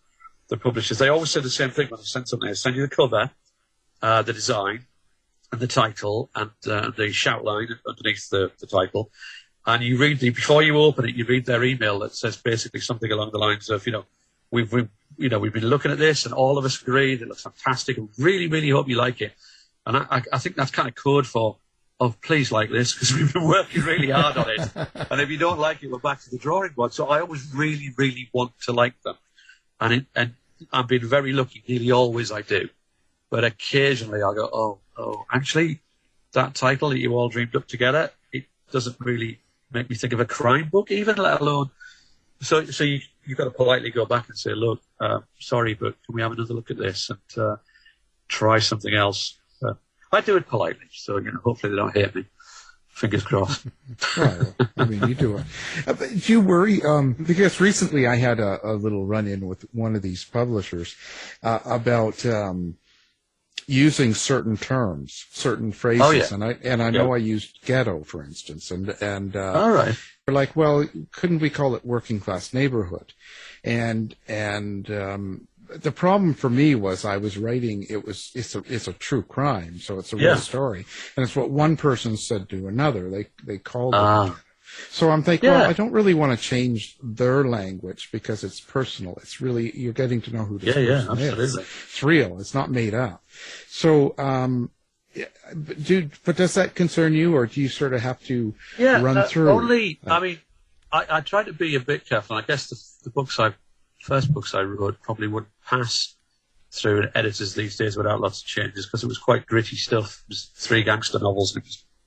the publishers, they always say the same thing when they send something. They send you the cover, the design, and the title, and the shout line underneath the title. And you read before you open it, you read their email that says basically something along the lines of, we've been looking at this, and all of us agreed it looks fantastic. I really, really hope you like it. And I think that's kind of code for, please like this, because we've been working really hard on it. And if you don't like it, we're back to the drawing board. So I always really, really want to like them. And I've been very lucky. Nearly always I do. But occasionally I go, actually, that title that you all dreamed up together, it doesn't really make me think of a crime book, even, let alone. So you've got to politely go back and say, look, sorry, but can we have another look at this and try something else? I do it politely, so hopefully they don't hate me. Fingers crossed. Well, I mean, you do it. Do you worry? Because recently I had a little run-in with one of these publishers about using certain terms, certain phrases, oh, yeah. and I know I used ghetto, for instance, and all right. We're like, well, couldn't we call it working class neighborhood? And the problem for me was I was writing, it's a true crime, so it's a real story, and it's what one person said to another. They called it. So I'm thinking, well, I don't really want to change their language because it's personal. It's really, you're getting to know who this person is. It's real. It's not made up. So, but does that concern you, or do you sort of have to run through? Only, I mean, I try to be a bit careful. I guess the first books I wrote probably wouldn't pass through editors these days without lots of changes, because it was quite gritty stuff. It was 3 gangster novels.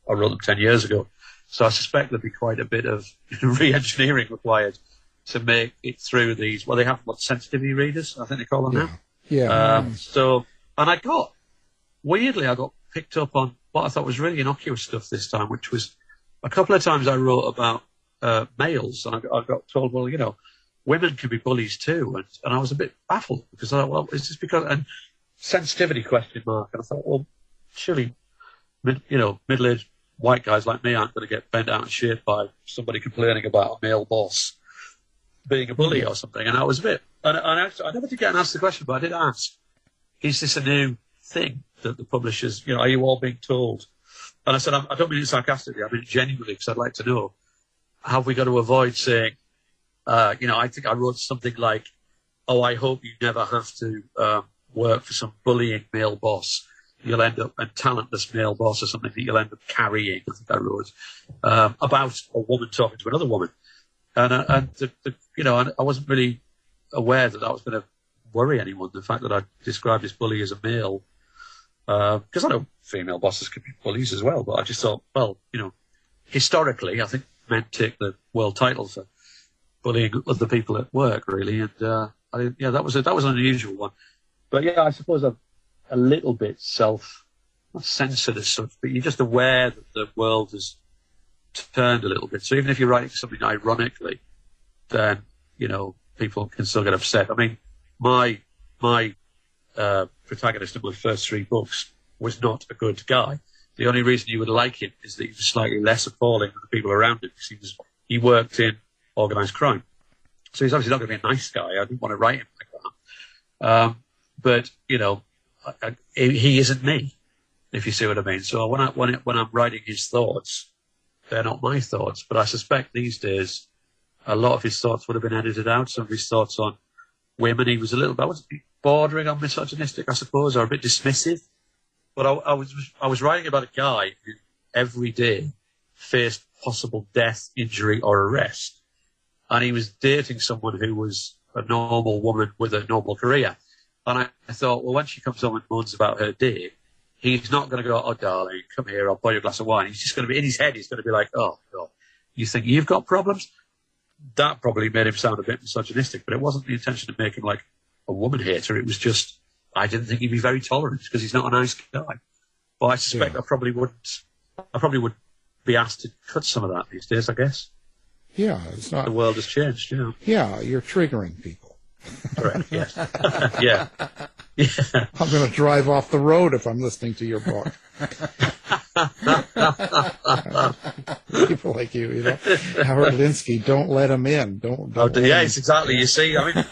I wrote them 10 years ago. So I suspect there'd be quite a bit of re-engineering required to make it through these. Well, they have sensitivity readers, I think they call them now. Yeah. And I got picked up on what I thought was really innocuous stuff this time, which was a couple of times I wrote about males, and I got told, well, women can be bullies too, and I was a bit baffled because I thought, well, is this because, and sensitivity question mark, and I thought, well, surely, middle-aged white guys like me aren't going to get bent out of shape by somebody complaining about a male boss being a bully or something. And I was a bit, and I never did get an answer to the question, but I did ask, is this a new thing that the publishers, are you all being told? And I said, I don't mean it sarcastically, I mean it genuinely, because I'd like to know, have we got to avoid saying, I think I wrote something like, I hope you never have to work for some bullying male boss. You'll end up a talentless male boss or something that you'll end up carrying. I think I wrote about a woman talking to another woman, and I wasn't really aware that was going to worry anyone. The fact that I described this bully as a male, because I know female bosses can be bullies as well. But I just thought, well, historically, I think men take the world title for bullying other people at work, really, and that was an unusual one. But I suppose I've a little bit not censored as such, but you're just aware that the world has turned a little bit. So even if you're writing something ironically, then, people can still get upset. I mean, my protagonist in my first 3 books was not a good guy. The only reason you would like him is that he was slightly less appalling than the people around him, because he worked in organised crime. So he's obviously not going to be a nice guy. I didn't want to write him like that. But, he isn't me, if you see what I mean. So when I'm writing his thoughts, they're not my thoughts. But I suspect these days, a lot of his thoughts would have been edited out. Some of his thoughts on women, he was a little bit, bordering on misogynistic, I suppose, or a bit dismissive. But I was writing about a guy who every day faced possible death, injury, or arrest, and he was dating someone who was a normal woman with a normal career. And I thought, well, when she comes home and moans about her day, he's not going to go, oh, darling, come here, I'll buy you a glass of wine. He's just going to be, in his head, he's going to be like, oh, God, you think you've got problems? That probably made him sound a bit misogynistic, but it wasn't the intention to make him like a woman hater. It was just, I didn't think he'd be very tolerant because he's not a nice guy. But I suspect I probably would be asked to cut some of that these days, I guess. Yeah, it's not. The world has changed, Yeah, you're triggering people. Correct, yes. Yeah. I'm going to drive off the road if I'm listening to your book. People like you, Howard Linskey, don't let them in. Don't yes, exactly. You see, I mean,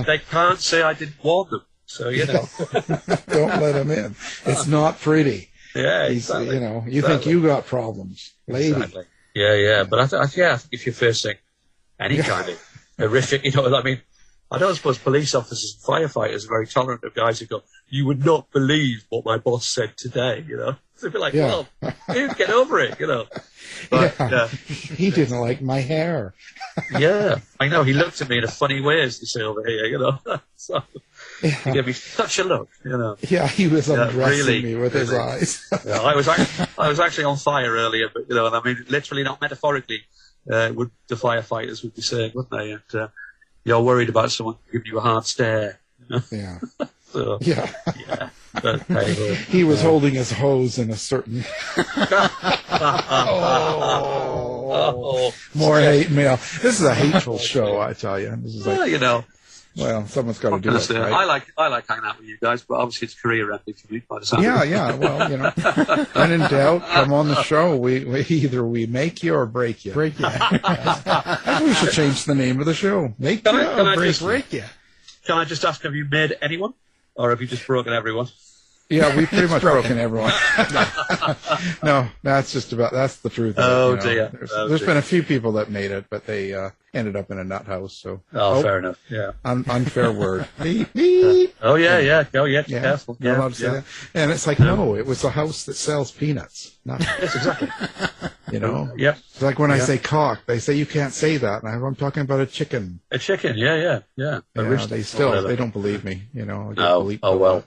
they can't say I didn't warn them. So, Don't let them in. It's not pretty. Yeah, exactly. You think you got problems, lady. Exactly. Yeah. But I think if you're facing any kind of horrific, I mean, I don't suppose police officers and firefighters are very tolerant of guys who go, "You would not believe what my boss said today," you know. They'd be like, "Well, dude, get over it," you know. But, he didn't like my hair. Yeah, I know. He looked at me in a funny way, as they say over here, you know. So, he gave me such a look, you know. Yeah, he was undressing really, me with his eyes. Yeah, I was actually on fire earlier, but, you know, and I mean, literally, not metaphorically, would the firefighters would be saying, wouldn't they? And you're worried about someone giving you a hard stare. You know? Yeah. So, yeah. But, he was holding his hose in a certain... More hate mail. This is a hateful show, I tell you. This is like, you know. Well, someone's got to do it, right? I like hanging out with you guys, but obviously it's career ending for me. By the sound yeah. Well, you know, when in doubt, come on the show. We either we make you or break you. Break you. Maybe we should change the name of the show. Make you or break you. Can I just ask, have you made anyone, or have you just broken everyone? Yeah, we've pretty much broken everyone. No, that's the truth. Oh, you know. dear. There's been a few people that made it, but they ended up in a nut house. So. Fair enough. Yeah. Unfair word. Beep, beep. Oh yeah. Oh yeah. Careful. You're allowed to say that. And it's like, no, it was a house that sells peanuts. Not. Yes, exactly. You know. Yeah. It's like when I say cock, they say you can't say that, and I'm talking about a chicken. A chicken. Yeah. Yeah. They don't believe me. You know. Well.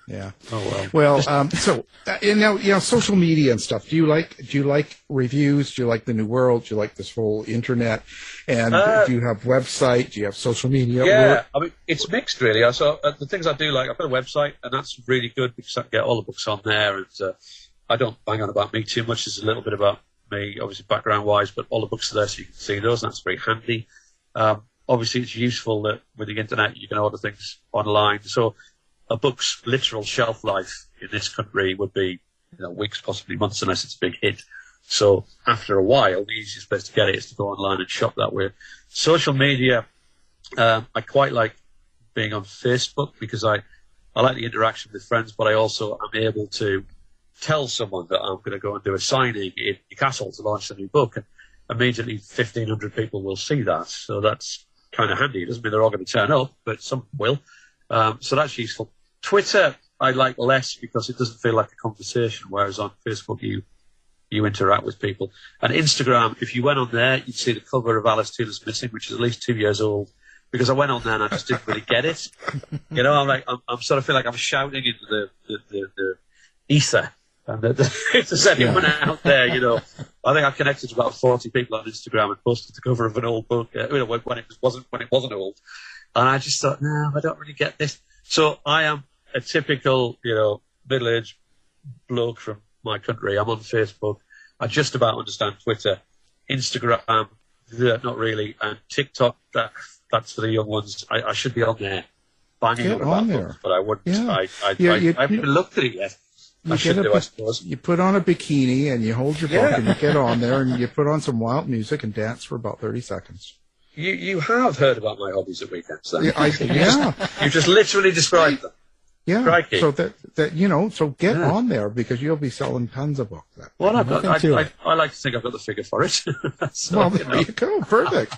Yeah. Oh well. Well, so now, you know, social media and stuff. Do you like reviews? Do you like the new world? Do you like this whole internet? And do you have website? Do you have social media? Yeah, I mean, it's mixed really. So the things I do like, I've got a website, and that's really good because I can get all the books on there, and I don't bang on about me too much. There's a little bit about me, obviously background wise, but all the books are there, so you can see those, and that's very handy. Obviously, it's useful that with the internet you can order things online. So a book's literal shelf life in this country would be, you know, weeks, possibly months, unless it's a big hit. So after a while, the easiest place to get it is to go online and shop that way. Social media, I quite like being on Facebook because I like the interaction with friends, but I also am able to tell someone that I'm going to go and do a signing in Newcastle to launch a new book, and immediately 1,500 people will see that. So that's kind of handy. It doesn't mean they're all going to turn up, but some will. So that's useful. Twitter I like less because it doesn't feel like a conversation, whereas on Facebook you interact with people. And Instagram, if you went on there, you'd see the cover of Alice Taylor's Missing, which is at least 2 years old, because I went on there and I just didn't really get it. You know, I'm sort of feel like I'm shouting into the ether. And if there's anyone out there, you know, I think I connected to about 40 people on Instagram and posted the cover of an old book, you know, when it wasn't old. And I just thought, no, I don't really get this. So I am a typical, you know, middle-aged bloke from my country. I'm on Facebook. I just about understand Twitter. Instagram, not really. And TikTok, that's for the young ones. I should be on there banging on about books, but I wouldn't. Yeah. I haven't even looked at it yet. I suppose. You put on a bikini and you hold your book and you get on there and you put on some wild music and dance for about 30 seconds. You have heard about my hobbies at weekends, then? You just literally described them. Yeah. Crikey. So that you know, so get on there because you'll be selling tons of books. Well, I like to think I've got the figure for it. So, well, there you go. Perfect.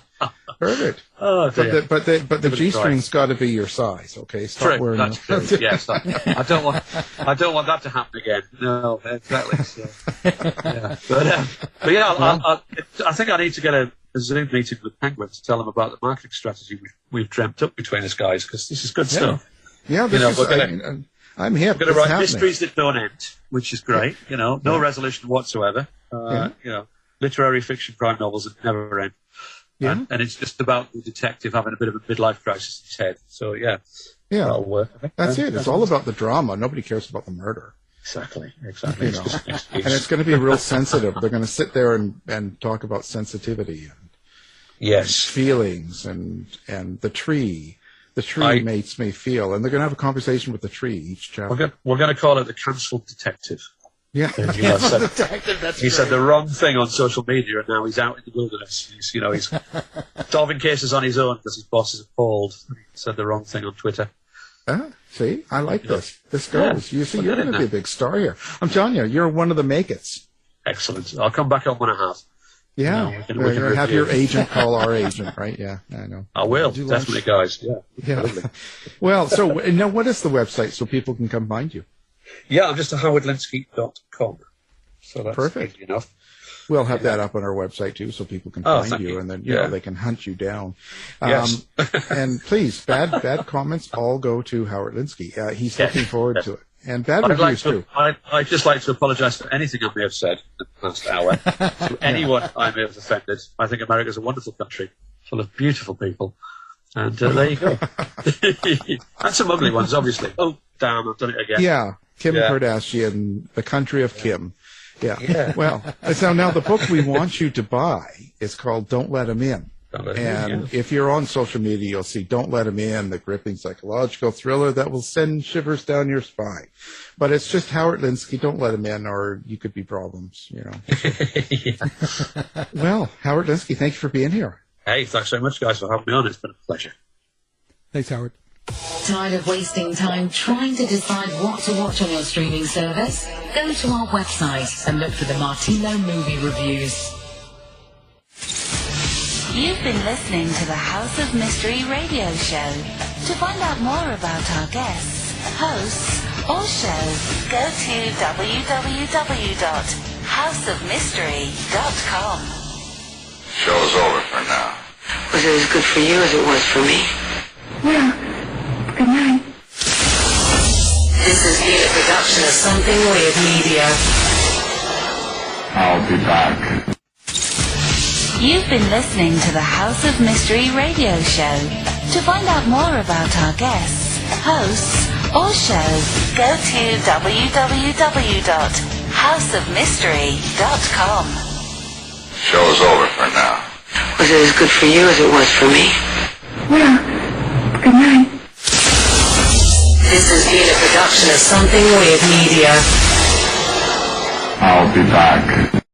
Perfect. Oh, dear. But the G-string's got to be your size. Okay. Stop wearing that's true. Yes. I don't want that to happen again. No, exactly. So, yeah. But yeah, I think I need to get a Zoom meeting with Penguin to tell them about the marketing strategy we've dreamt up between us guys, because this is good stuff. Yeah, I'm here. We're going to write mysteries that don't end, which is great. You know, no resolution whatsoever. You know, literary fiction crime novels that never end. Yeah. And it's just about the detective having a bit of a midlife crisis in his head. So that'll work. That's it. It's all about the drama. Nobody cares about the murder. Exactly. You know, and it's going to be real sensitive. They're going to sit there and talk about sensitivity and feelings and the tree. The tree makes me feel, and they're going to have a conversation with the tree each chapter. We're going to call it the cancelled detective. Yeah, he said the wrong thing on social media, and now he's out in the wilderness. He's solving cases on his own because his boss is appalled. He said the wrong thing on Twitter. See, I like this. This goes. You see, you're going to be a big star here. I'm telling you, you're one of the make-its. Excellent. I'll come back on when I have. Yeah, we can have review. your agent call our agent, right? Yeah, I know. I will, Do definitely, guys. Yeah. Yeah. Well, so now what is the website so people can come find you? Yeah, I'm just a howardlinskey.com. So that's Perfect. easy enough. We'll have that up on our website too, so people can Oh, find thank you, you. and then Yeah. they can hunt you down. Yes. And please, bad comments all go to Howard Linskey. He's looking forward to it, and bad reviews too. I'd just like to apologise for anything I may have said in the past hour to anyone I may have offended. I think America's a wonderful country, full of beautiful people, and there you go. And some ugly ones, obviously. Oh, damn! I've done it again. Yeah, Kim Yeah. Kardashian, the country of Kim. Yeah. Yeah. Well, so now the book we want you to buy is called "Don't Let Him In." Don't Let 'Em In, And yeah. if you're on social media, you'll see "Don't Let Him In," the gripping psychological thriller that will send shivers down your spine. But it's just Howard Linskey, "Don't Let Him In," or you could be problems, you know. Well, Howard Linskey, thank you for being here. Hey, thanks so much, guys, for having me on. It's been a pleasure. Thanks, Howard. Tired of wasting time trying to decide what to watch on your streaming service? Go to our website and look for the Martino movie reviews. You've been listening to the House of Mystery radio show. To find out more about our guests, hosts, or show, go to www.houseofmystery.com. Show's over for now. Was it as good for you as it was for me? Yeah. Good night. This has been a production of Something Weird Media. I'll be back. You've been listening to the House of Mystery radio show. To find out more about our guests, hosts, or show, go to www.houseofmystery.com. Show's over for now. Was it as good for you as it was for me? Yeah. Good night. This has been a production of Something Weird Media. I'll be back.